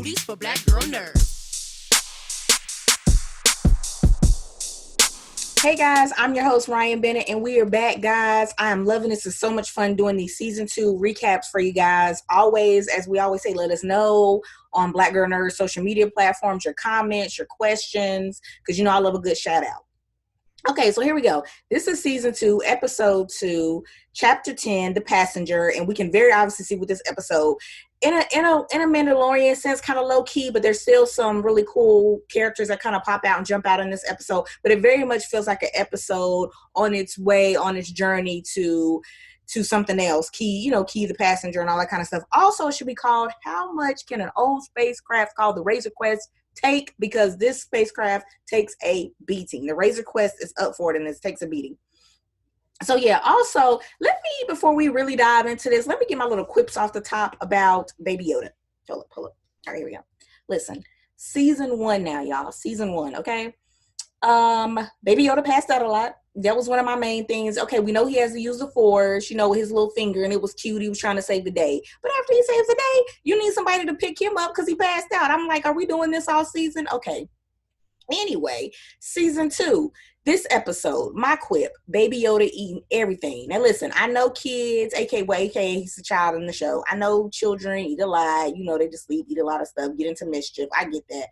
Booties for Black Girl Nerds. Hey guys, I'm your host Ryanne Bennett, and we are back, guys. I am loving this. It's so much fun doing these season 2 recaps for you guys. Always, as we always say, let us know on Black Girl Nerds social media platforms your comments, your questions, because you know I love a good shout out. Okay, so here we go. This is season 2, episode 2, chapter 10, The Passenger, and we can very obviously see with this episode in a Mandalorian sense, kind of low key, but there's still some really cool characters that kind of pop out and jump out in this episode. But it very much feels like an episode on its way, on its journey to something else. Key the passenger and all that kind of stuff. Also, it should be called How Much Can an Old Spacecraft Called the Razor Quest Take? Because this spacecraft takes a beating. The Razor Quest is up for it, and it takes a beating. So yeah, also, before we really dive into this, let me get my little quips off the top about Baby Yoda. Hold up. All right, here we go. Listen, season 1 now, y'all. Season 1, okay? Baby Yoda passed out a lot. That was one of my main things. Okay, we know he has to use the Force, with his little finger, and it was cute. He was trying to save the day. But after he saves the day, you need somebody to pick him up because he passed out. I'm like, are we doing this all season? Okay. Anyway, season 2, this episode, my quip, Baby Yoda eating everything. Now listen, I know kids, aka he's a child in the show. I know children eat a lot, they just sleep, eat a lot of stuff, get into mischief. I get that.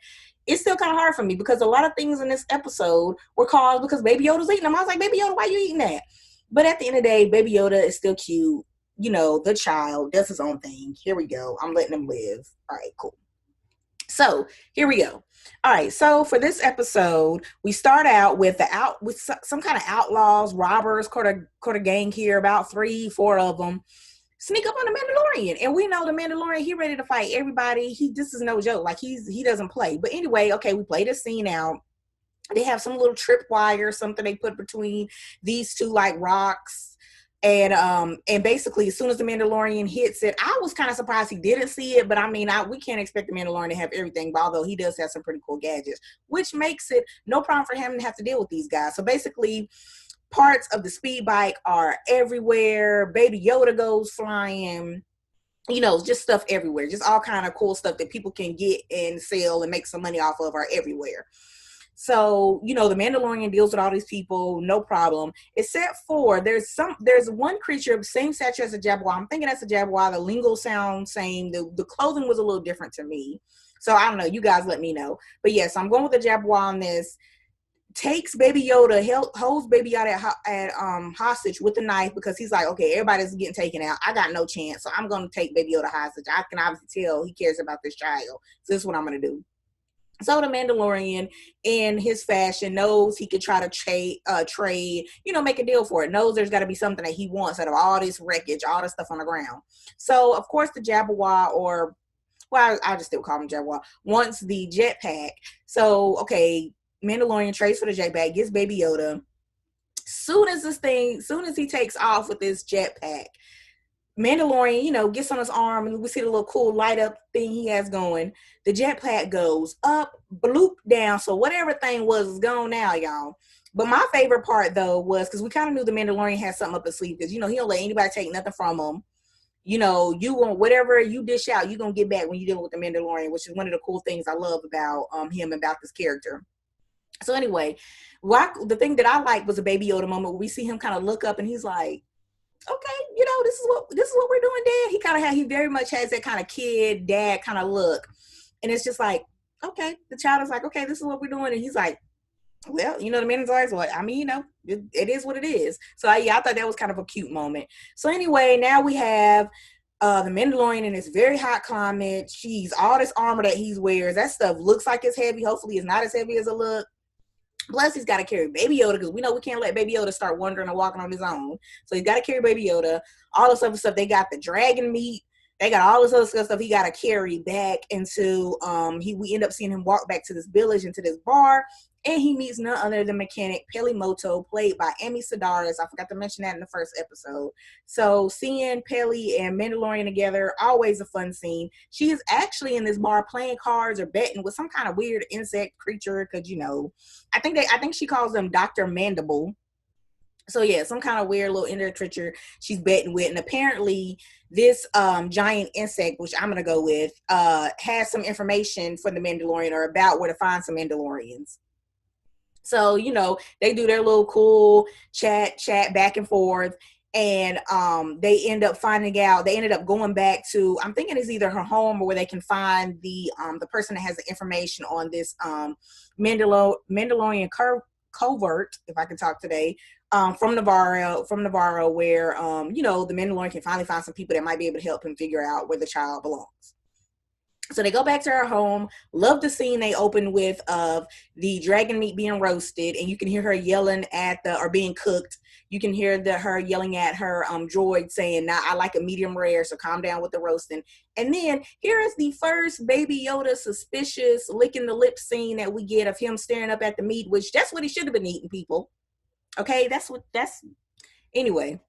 It's still kind of hard for me because a lot of things in this episode were caused because Baby Yoda's eating them. I was like, Baby Yoda, why are you eating that? But at the end of the day, Baby Yoda is still cute. The child does his own thing. Here we go. I'm letting him live. All right, cool. So here we go. All right, so for this episode, we start out with some kind of outlaws, robbers, quarter gang here, about 3-4 of them, sneak up on the Mandalorian, and we know the Mandalorian, he ready to fight everybody. This is no joke. Like he doesn't play. But anyway, okay, we play this scene out. They have some little tripwire, something they put between these two like rocks. And basically, as soon as the Mandalorian hits it, I was kind of surprised he didn't see it. But I mean, we can't expect the Mandalorian to have everything. But although he does have some pretty cool gadgets, which makes it no problem for him to have to deal with these guys. So basically, parts of the speed bike are everywhere. Baby Yoda goes flying. Just stuff everywhere. Just all kind of cool stuff that people can get and sell and make some money off of are everywhere. So, the Mandalorian deals with all these people, no problem, except for there's one creature of same stature as a jaguar. I'm thinking that's a jaguar. The lingo sounds same. The clothing was a little different to me. So I don't know. You guys let me know. But yes, I'm going with the jaguar on this. Takes Baby Yoda, holds Baby Yoda at hostage with a knife because he's like, okay, everybody's getting taken out. I got no chance. So I'm going to take Baby Yoda hostage. I can obviously tell he cares about this child. So this is what I'm going to do. So the Mandalorian, in his fashion, knows he could try to trade, make a deal for it. Knows there's got to be something that he wants out of all this wreckage, all this stuff on the ground. So, of course, the Jaguar, I just still call him Jaguar, wants the jetpack. So, okay, Mandalorian trades for the jetpack, gets Baby Yoda. Soon as he takes off with this jetpack, Mandalorian, gets on his arm, and we see the little cool light up thing he has going. The jetpack goes up, bloop, down. So whatever thing was is gone now, y'all. But my favorite part, though, was because we kind of knew the Mandalorian had something up his sleeve because, he don't let anybody take nothing from him. You want whatever you dish out, you're going to get back when you're dealing with the Mandalorian, which is one of the cool things I love about him, about this character. So anyway, the thing that I liked was a Baby Yoda moment where we see him kind of look up and he's like, okay, this is what we're doing, Dad. He very much has that kind of kid dad kind of look, and it's just like, okay, the child is like, okay, this is what we're doing, and he's like, well, the Mandalorian's like, I mean, it is what it is. So I thought that was kind of a cute moment. So anyway, now we have the Mandalorian in this very hot climate. Jeez, all this armor that he wears, that stuff looks like it's heavy. Hopefully, it's not as heavy as it looks. Plus, he's got to carry Baby Yoda because we know we can't let Baby Yoda start wandering and walking on his own. So he's got to carry Baby Yoda. All this other stuff. They got the dragon meat. They got all this other stuff he got to carry back into, we end up seeing him walk back to this village, into this bar. And he meets none other than mechanic Peli Motto, played by Amy Sedaris. I forgot to mention that in the first episode. So seeing Peli and Mandalorian together, always a fun scene. She is actually in this bar playing cards or betting with some kind of weird insect creature because, I think she calls them Dr. Mandible. So yeah, some kind of weird little inner creature she's betting with, and apparently this giant insect, which I'm gonna go with, has some information for the Mandalorian or about where to find some Mandalorians. So, they do their little cool chat back and forth. And they ended up going back to, I'm thinking it's either her home or where they can find the person that has the information on this Mandalorian covert, if I can talk today, from Navarro, where the Mandalorian can finally find some people that might be able to help him figure out where the child belongs. So they go back to her home. Love the scene they open with of the dragon meat being roasted, and you can hear her yelling or being cooked. You can hear her yelling at her droid saying, "Nah, I like a medium rare, so calm down with the roasting." And then here is the first Baby Yoda suspicious licking the lip scene that we get of him staring up at the meat, which that's what he should have been eating, people. Okay, anyway.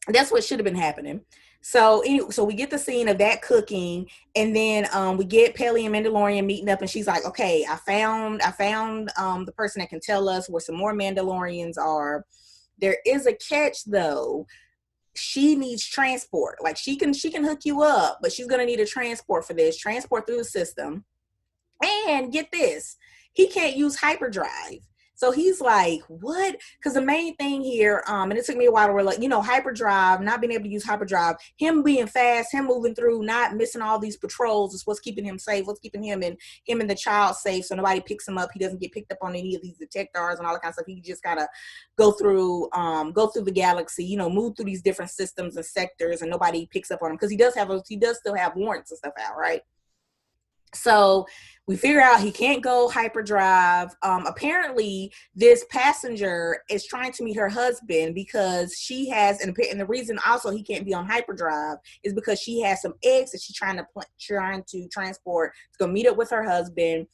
That's what should have been happening. So we get the scene of that cooking, and then we get Peli and Mandalorian meeting up, and she's like, "Okay, I found the person that can tell us where some more Mandalorians are. There is a catch though. She needs transport. Like she can hook you up, but she's gonna need a transport for this. Transport through the system. And get this, he can't use hyperdrive." So he's like, what? Because the main thing here, and it took me a while to realize, hyperdrive, not being able to use hyperdrive, him being fast, him moving through, not missing all these patrols is what's keeping him safe, what's keeping him and the child safe. So nobody picks him up. He doesn't get picked up on any of these detectors and all that kind of stuff. He just gotta go through the galaxy, move through these different systems and sectors, and nobody picks up on him because he does still have warrants and stuff out, right? So we figure out he can't go hyperdrive. Apparently, this passenger is trying to meet her husband because she has, and the reason also he can't be on hyperdrive is because she has some eggs that she's trying to transport to go meet up with her husband.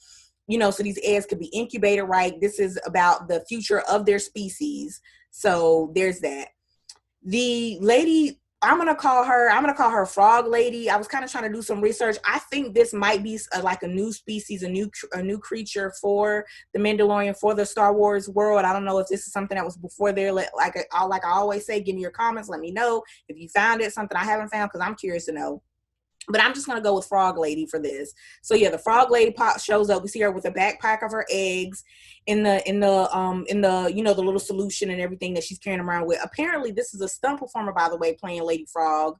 So these eggs could be incubated right. This is about the future of their species. So there's that. The lady, I'm gonna call her Frog Lady. I was kind of trying to do some research. I think this might be like a new species, a new creature for the Mandalorian, for the Star Wars world. I don't know if this is something that was before there. Like I always say, give me your comments. Let me know if you found it, something I haven't found, because I'm curious to know. But I'm just gonna go with Frog Lady for this. So yeah, the Frog Lady shows up. We see her with a backpack of her eggs in the the little solution and everything that she's carrying around with. Apparently, this is a stunt performer, by the way, playing Lady Frog,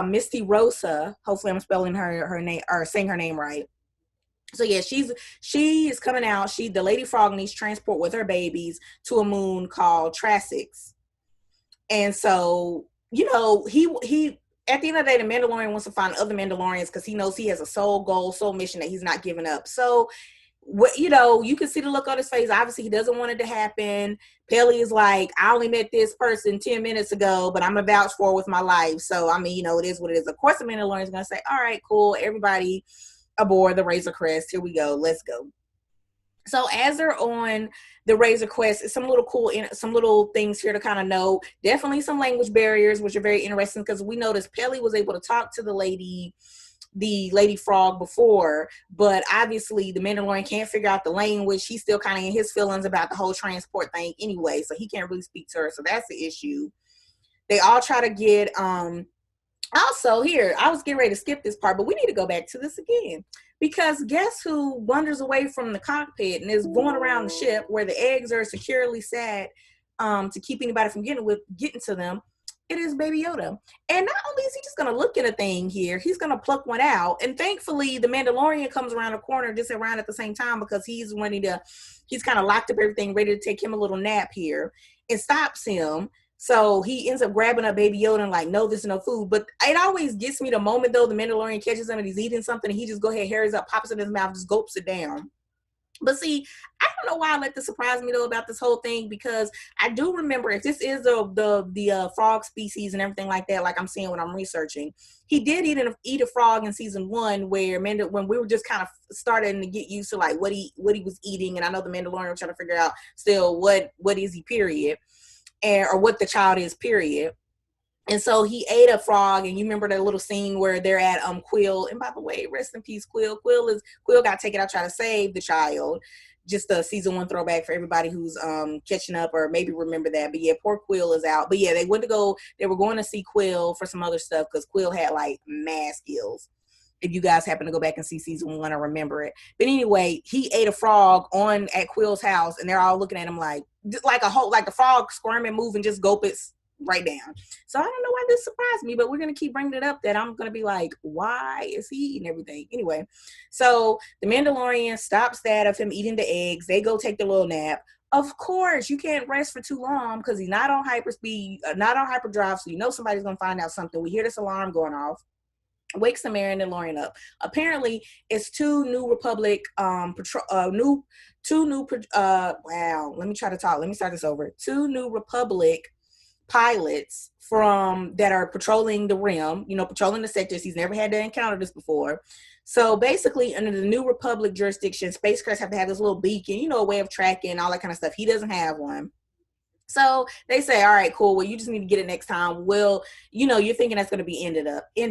Misty Rosa. Hopefully, I'm spelling her name or saying her name right. So yeah, she is coming out. The Lady Frog needs transport with her babies to a moon called Trassix, and so he at the end of the day, the Mandalorian wants to find other Mandalorians because he knows he has a soul goal, soul mission that he's not giving up. So, you can see the look on his face. Obviously, he doesn't want it to happen. Peli is like, I only met this person 10 minutes ago, but I'm going to vouch for with my life. So, I mean, it is what it is. Of course, the Mandalorian is going to say, all right, cool. Everybody aboard the Razor Crest. Here we go. Let's go. So as they're on the Razor Quest, some little things here to kind of know. Definitely some language barriers, which are very interesting because we noticed Peli was able to talk to the Lady Frog before, but obviously the Mandalorian can't figure out the language. He's still kind of in his feelings about the whole transport thing anyway, so he can't really speak to her. So that's the issue. They all try to get also, here, I was getting ready to skip this part, but we need to go back to this again. Because guess who wanders away from the cockpit and is going around the ship where the eggs are securely set to keep anybody from getting to them? It is Baby Yoda. And not only is he just going to look at a thing here, he's going to pluck one out. And thankfully, the Mandalorian comes around the corner just around at the same time because he's kind of locked up everything, ready to take him a little nap here, and stops him. So he ends up grabbing up Baby Yoda and like, no, this is no food. But it always gets me the moment, though, the Mandalorian catches him and he's eating something and he just hairs up, pops it in his mouth, just gulps it down. But see, I don't know why I let this surprise me, though, about this whole thing, because I do remember if this is the frog species and everything like that, like I'm seeing when I'm researching, he did eat a frog in season 1 when we were just kind of starting to get used to like what he was eating. And I know the Mandalorian was trying to figure out still what is he, period. Or what the child is, period. And so he ate a frog, and you remember that little scene where they're at Quill. And by the way, rest in peace, Quill. Quill got taken out trying to save the child. just a season 1 throwback for everybody who's catching up or maybe remember that. But yeah, poor Quill is out. But yeah, they were going to see Quill for some other stuff because Quill had like mad skills. If you guys happen to go back and see season 1 or remember it. But anyway, he ate a frog at Quill's house, and they're all looking at him like the frog squirming, moving, just gulp it right down. So I don't know why this surprised me, but we're gonna keep bringing it up that I'm gonna be like, why is he eating everything? Anyway, so the Mandalorian stops that of him eating the eggs. They go take their little nap. Of course, you can't rest for too long because he's not on hyperspeed, not on hyperdrive, so you know somebody's gonna find out something. We hear this alarm going off. Wakes the Mandalorian up. Apparently, it's two New Republic wow, let me try to talk. Let me start this over. Two New Republic pilots that are patrolling the rim, patrolling the sectors. He's never had to encounter this before. So basically, under the New Republic jurisdiction, spacecrafts have to have this little beacon, a way of tracking, all that kind of stuff. He doesn't have one. So they say, all right, cool. Well, you just need to get it next time. Well, you're thinking that's going to be end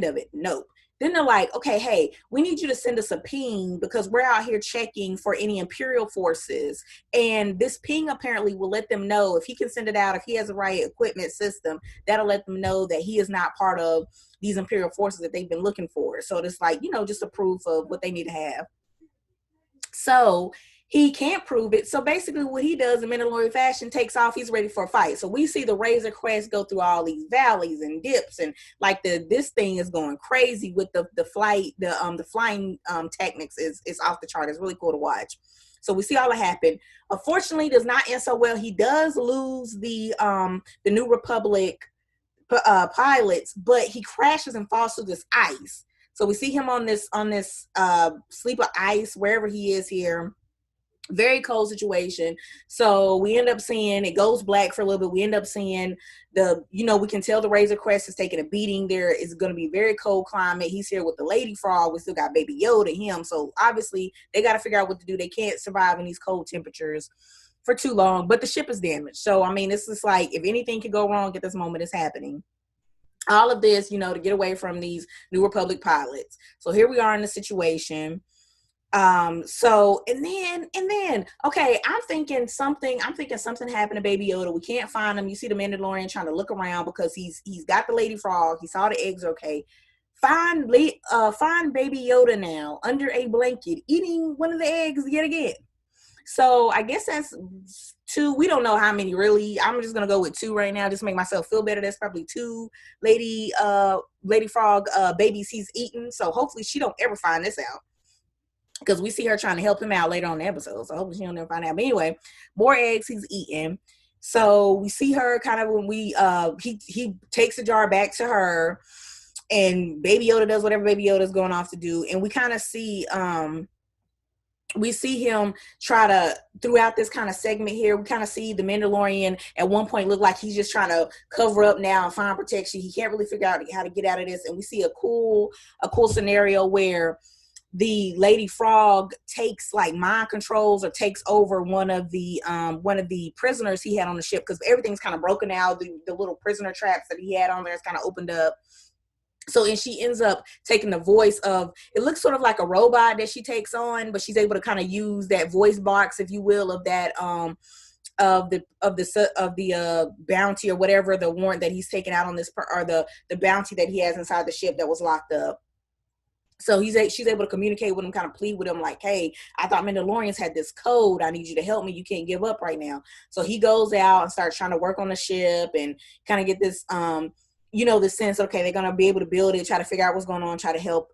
of it. Nope. Then they're like, okay, hey, we need you to send us a ping because we're out here checking for any Imperial forces. And this ping apparently will let them know if he can send it out, if he has the right equipment system, that'll let them know that he is not part of these Imperial forces that they've been looking for. So it's like, just a proof of what they need to have. So he can't prove it. So basically what he does in Mandalorian fashion, takes off. He's ready for a fight. So we see the Razor Crest go through all these valleys and dips, and like this thing is going crazy with the flying techniques is off the chart. It's really cool to watch. So we see all that happen. Unfortunately, does not end so well. He does lose the New Republic pilots, but he crashes and falls through this ice. So we see him on this sleep of ice wherever he is here. Very cold situation. So we end up seeing it goes black for a little bit. We end up seeing we can tell the Razor Crest is taking a beating. There is going to be very cold climate. He's here with the Lady Frog. We still got Baby Yoda, him. So obviously they got to figure out what to do. They can't survive in these cold temperatures for too long, but the ship is damaged. So, I mean, it's just like, if anything could go wrong at this moment, it's happening. All of this, to get away from these New Republic pilots. So here we are in the situation. Okay, I'm thinking something happened to Baby Yoda. We can't find him. You see the Mandalorian trying to look around because he's got the Lady Frog. He saw the eggs. Okay. Find Baby Yoda now under a blanket eating one of the eggs yet again. So I guess that's 2. We don't know how many really. I'm just gonna go with 2 right now, just to make myself feel better. That's probably 2 Lady Frog babies he's eaten. So hopefully she don't ever find this out, because we see her trying to help him out later on the episode. So hopefully she don't ever find out. But anyway, more eggs he's eating. So we see her kind of when he takes the jar back to her, and Baby Yoda does whatever Baby Yoda is going off to do, and we kind of see him try to, throughout this kind of segment here, we kind of see the Mandalorian at one point look like he's just trying to cover up now and find protection. He can't really figure out how to get out of this. And we see a cool scenario where the Lady Frog takes like mind controls or takes over one of the prisoners he had on the ship, because everything's kind of broken out. The little prisoner traps that he had on there is kind of opened up. So, and she ends up taking the voice of, it looks sort of like a robot that she takes on, but she's able to kind of use that voice box, if you will, of that of the bounty or whatever, the warrant that he's taken out on this, or the bounty that he has inside the ship that was locked up. So she's able to communicate with him, kind of plead with him like, hey, I thought Mandalorians had this code. I need you to help me. You can't give up right now. So he goes out and starts trying to work on the ship and kind of get this the sense, okay, they're going to be able to build it, try to figure out what's going on, try to help,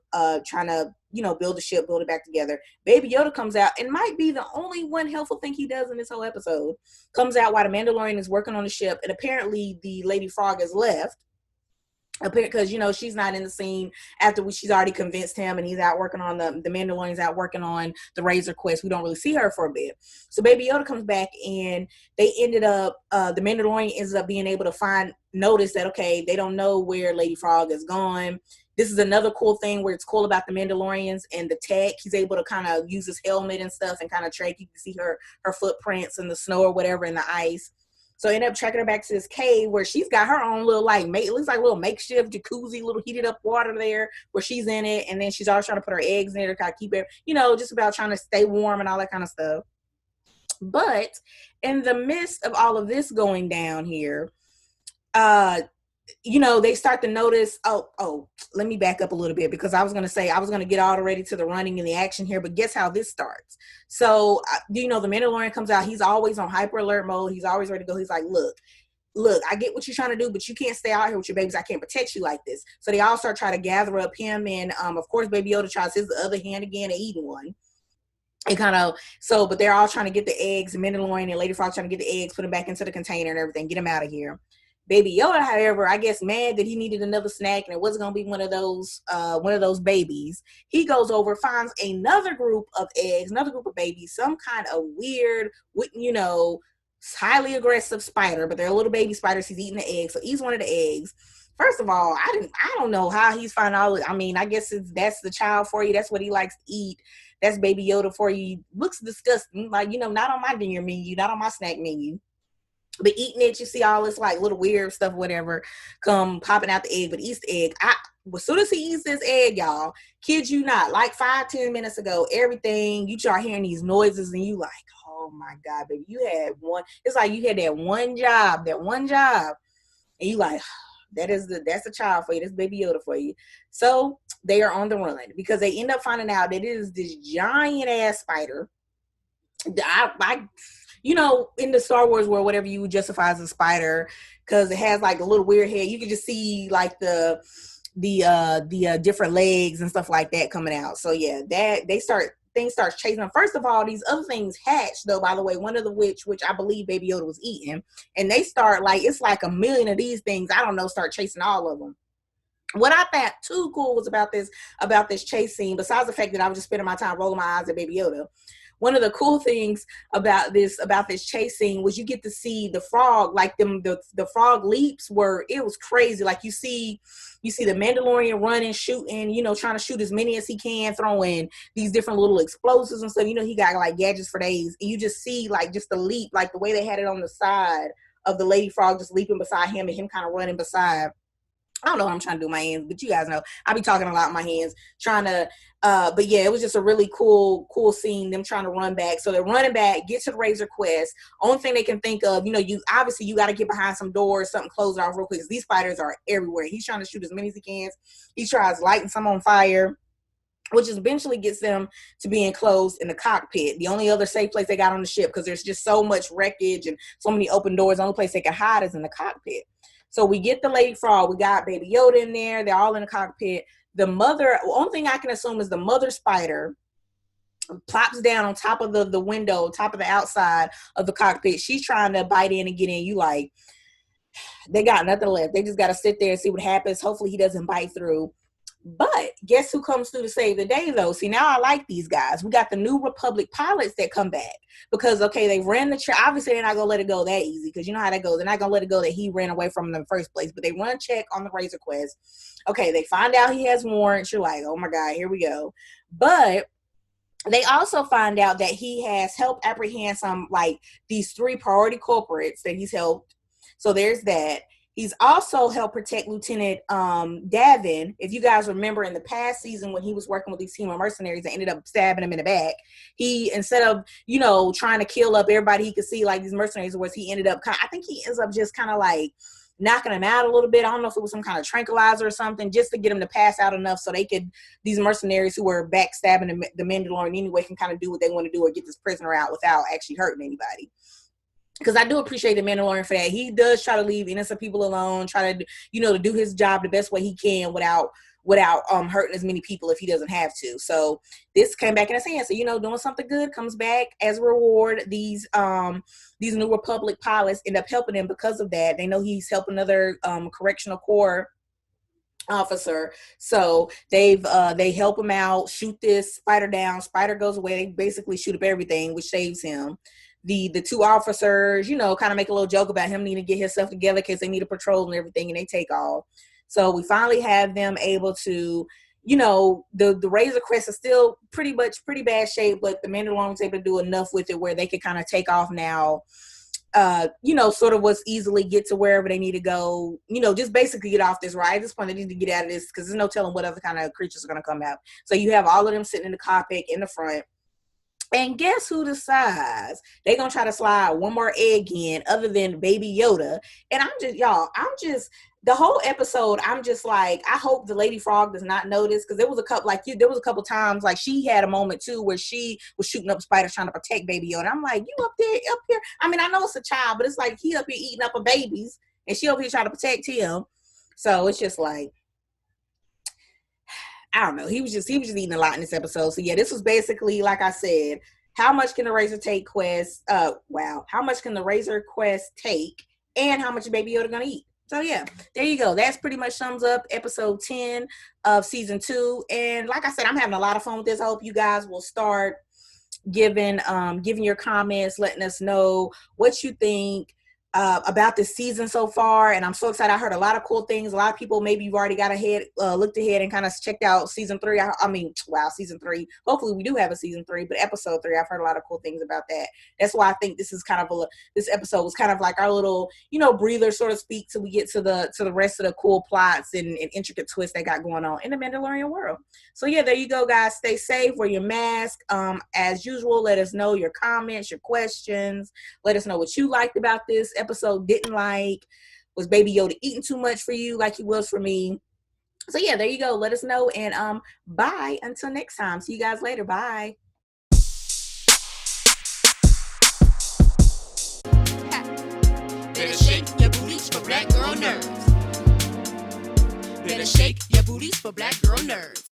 trying to, build the ship, build it back together. Baby Yoda comes out and might be the only one helpful thing he does in this whole episode. Comes out while the Mandalorian is working on the ship, and apparently the Lady Frog has left. Because she's not in the scene after she's already convinced him, and he's out working on the Mandalorian's out working on the Razor Quest. We don't really see her for a bit. So Baby Yoda comes back, and they ended up the Mandalorian ends up being able to notice that, okay, they don't know where Lady Frog is gone. This is another cool thing where it's cool about the Mandalorians and the tech. He's able to kind of use his helmet and stuff and kind of track. You can see her footprints in the snow or whatever, in the ice. So I end up tracking her back to this cave where she's got her own little, it looks like a little makeshift jacuzzi, little heated up water there where she's in it. And then she's always trying to put her eggs in there to kind of keep it, just about trying to stay warm and all that kind of stuff. But in the midst of all of this going down here, they start to notice, let me back up a little bit, because I was going to say, I was going to get all ready to the running and the action here, but guess how this starts? So, the Mandalorian comes out. He's always on hyper alert mode. He's always ready to go. He's like, look, I get what you're trying to do, but you can't stay out here with your babies. I can't protect you like this. So they all start trying to gather up him. And, of course, Baby Yoda tries his other hand again and eating one. And but they're all trying to get the eggs, and Mandalorian and Lady Frog trying to get the eggs, put them back into the container and everything, get them out of here. Baby Yoda, however, I guess mad that he needed another snack and it wasn't going to be one of those babies. He goes over, finds another group of eggs, another group of babies, some kind of weird, highly aggressive spider, but they're little baby spiders. He's eating the eggs. So eats one of the eggs. First of all, I don't know how he's finding all of it. I mean, I guess that's the child for you. That's what he likes to eat. That's Baby Yoda for you. Looks disgusting. Like, not on my dinner menu, not on my snack menu. But eating it, you see all this like little weird stuff, whatever, come popping out the egg, but eats the egg. As soon as he eats this egg, y'all, kid you not, like 5-10 minutes ago, everything, you start hearing these noises and you like, oh my God, baby, you had one. It's like you had that one job, and you like, that's the child for you. That's Baby Yoda for you. So they are on the run because they end up finding out that it is this giant ass spider. In the Star Wars world, whatever you would justify as a spider, because it has like a little weird head. You can just see like the different legs and stuff like that coming out. So yeah, things start chasing them. First of all, these other things hatch though, by the way, one of the which I believe Baby Yoda was eating, and they start it's like a million of these things, I don't know, start chasing all of them. What I thought too cool was about this chase scene, besides the fact that I was just spending my time rolling my eyes at Baby Yoda. One of the cool things about this chase scene was you get to see the frog, like the frog leaps it was crazy. Like you see the Mandalorian running, shooting, trying to shoot as many as he can, throwing these different little explosives and stuff. He got like gadgets for days. And you just see like just the leap, like the way they had it on the side of the Lady Frog just leaping beside him and him kind of running beside. I don't know what I'm trying to do with my hands, but you guys know I be talking a lot with my hands, trying to, but yeah, it was just a really cool scene, them trying to run back. So they're running back, get to the Razor Quest. Only thing they can think of, you got to get behind some doors, something close it off real quick, because these spiders are everywhere. He's trying to shoot as many as he can. He tries lighting some on fire, which eventually gets them to be enclosed in the cockpit. The only other safe place they got on the ship, because there's just so much wreckage and so many open doors, the only place they can hide is in the cockpit. So we get the Lady Frog. We got Baby Yoda in there. They're all in the cockpit. The only thing I can assume is the mother spider plops down on top of the window, top of the outside of the cockpit. She's trying to bite in and get in. You like, they got nothing left. They just got to sit there and see what happens. Hopefully he doesn't bite through. But guess who comes through to save the day, though? See, now I like these guys. We got the New Republic pilots that come back because, okay, they ran the check. Obviously, they're not going to let it go that easy because you know how that goes. They're not going to let it go that he ran away from them in the first place. But they run check on the Razor Quest. Okay, they find out he has warrants. You're like, oh, my God, here we go. But they also find out that he has helped apprehend some, like, these 3 priority culprits that he's helped. So there's that. He's also helped protect Lieutenant Davin. If you guys remember in the past season when he was working with these team of mercenaries that ended up stabbing him in the back, he, instead of, trying to kill up everybody he could see like these mercenaries was, he ended up I think he ends up just kind of like knocking him out a little bit. I don't know if it was some kind of tranquilizer or something, just to get him to pass out enough so they could, these mercenaries who were backstabbing the Mandalorian anyway, can kind of do what they want to do or get this prisoner out without actually hurting anybody. Because I do appreciate the Mandalorian for that. He does try to leave innocent people alone, try to, to do his job the best way he can without hurting as many people if he doesn't have to. So this came back in his hands. So, doing something good comes back as a reward. These New Republic pilots end up helping him because of that. They know he's helping another correctional corps officer. So they help him out, shoot this spider down. Spider goes away. They basically shoot up everything, which saves him. The 2 officers, kind of make a little joke about him needing to get himself together because they need a patrol and everything, and they take off. So we finally have them able to, the Razor Crest is still pretty bad shape, but the Mandalorian was able to do enough with it where they could kind of take off now, sort of was easily get to wherever they need to go, just basically get off this ride. At this point, they need to get out of this because there's no telling what other kind of creatures are going to come out. So you have all of them sitting in the cockpit in the front. And guess who decides they gonna try to slide one more egg in other than baby Yoda? And the whole episode, I'm just like, I hope the Lady Frog does not notice, because there was a couple times like she had a moment too where she was shooting up spiders trying to protect baby Yoda. I'm like, you up here. I mean, I know it's a child, but it's like he up here eating up her babies and she over here trying to protect him. So it's just like, I don't know. He was just eating a lot in this episode. So yeah, this was basically, like I said, how much can the Razor take quest? How much can the Razor quest take, and how much is Baby Yoda gonna eat? So yeah, there you go. That's pretty much sums up episode 10 of season 2. And like I said, I'm having a lot of fun with this. I hope you guys will start giving your comments, letting us know what you think about this season so far. And I'm so excited. I heard a lot of cool things. A lot of people, maybe you've already looked ahead and kind of checked out season 3. Season 3. Hopefully we do have a season 3, but episode 3, I've heard a lot of cool things about that. That's why I think this episode was kind of like our little, breather, so to speak, till we get to the rest of the cool plots and intricate twists they got going on in the Mandalorian world. So yeah, there you go, guys. Stay safe, wear your mask. As usual, let us know your comments, your questions. Let us know what you liked about this episode, didn't like. Was Baby Yoda eating too much for you like he was for me? So yeah, there you go. Let us know, and bye until next time. See you guys later. Bye. Better shake your booties for black girl nerves. Better shake your booties for black girl nerves.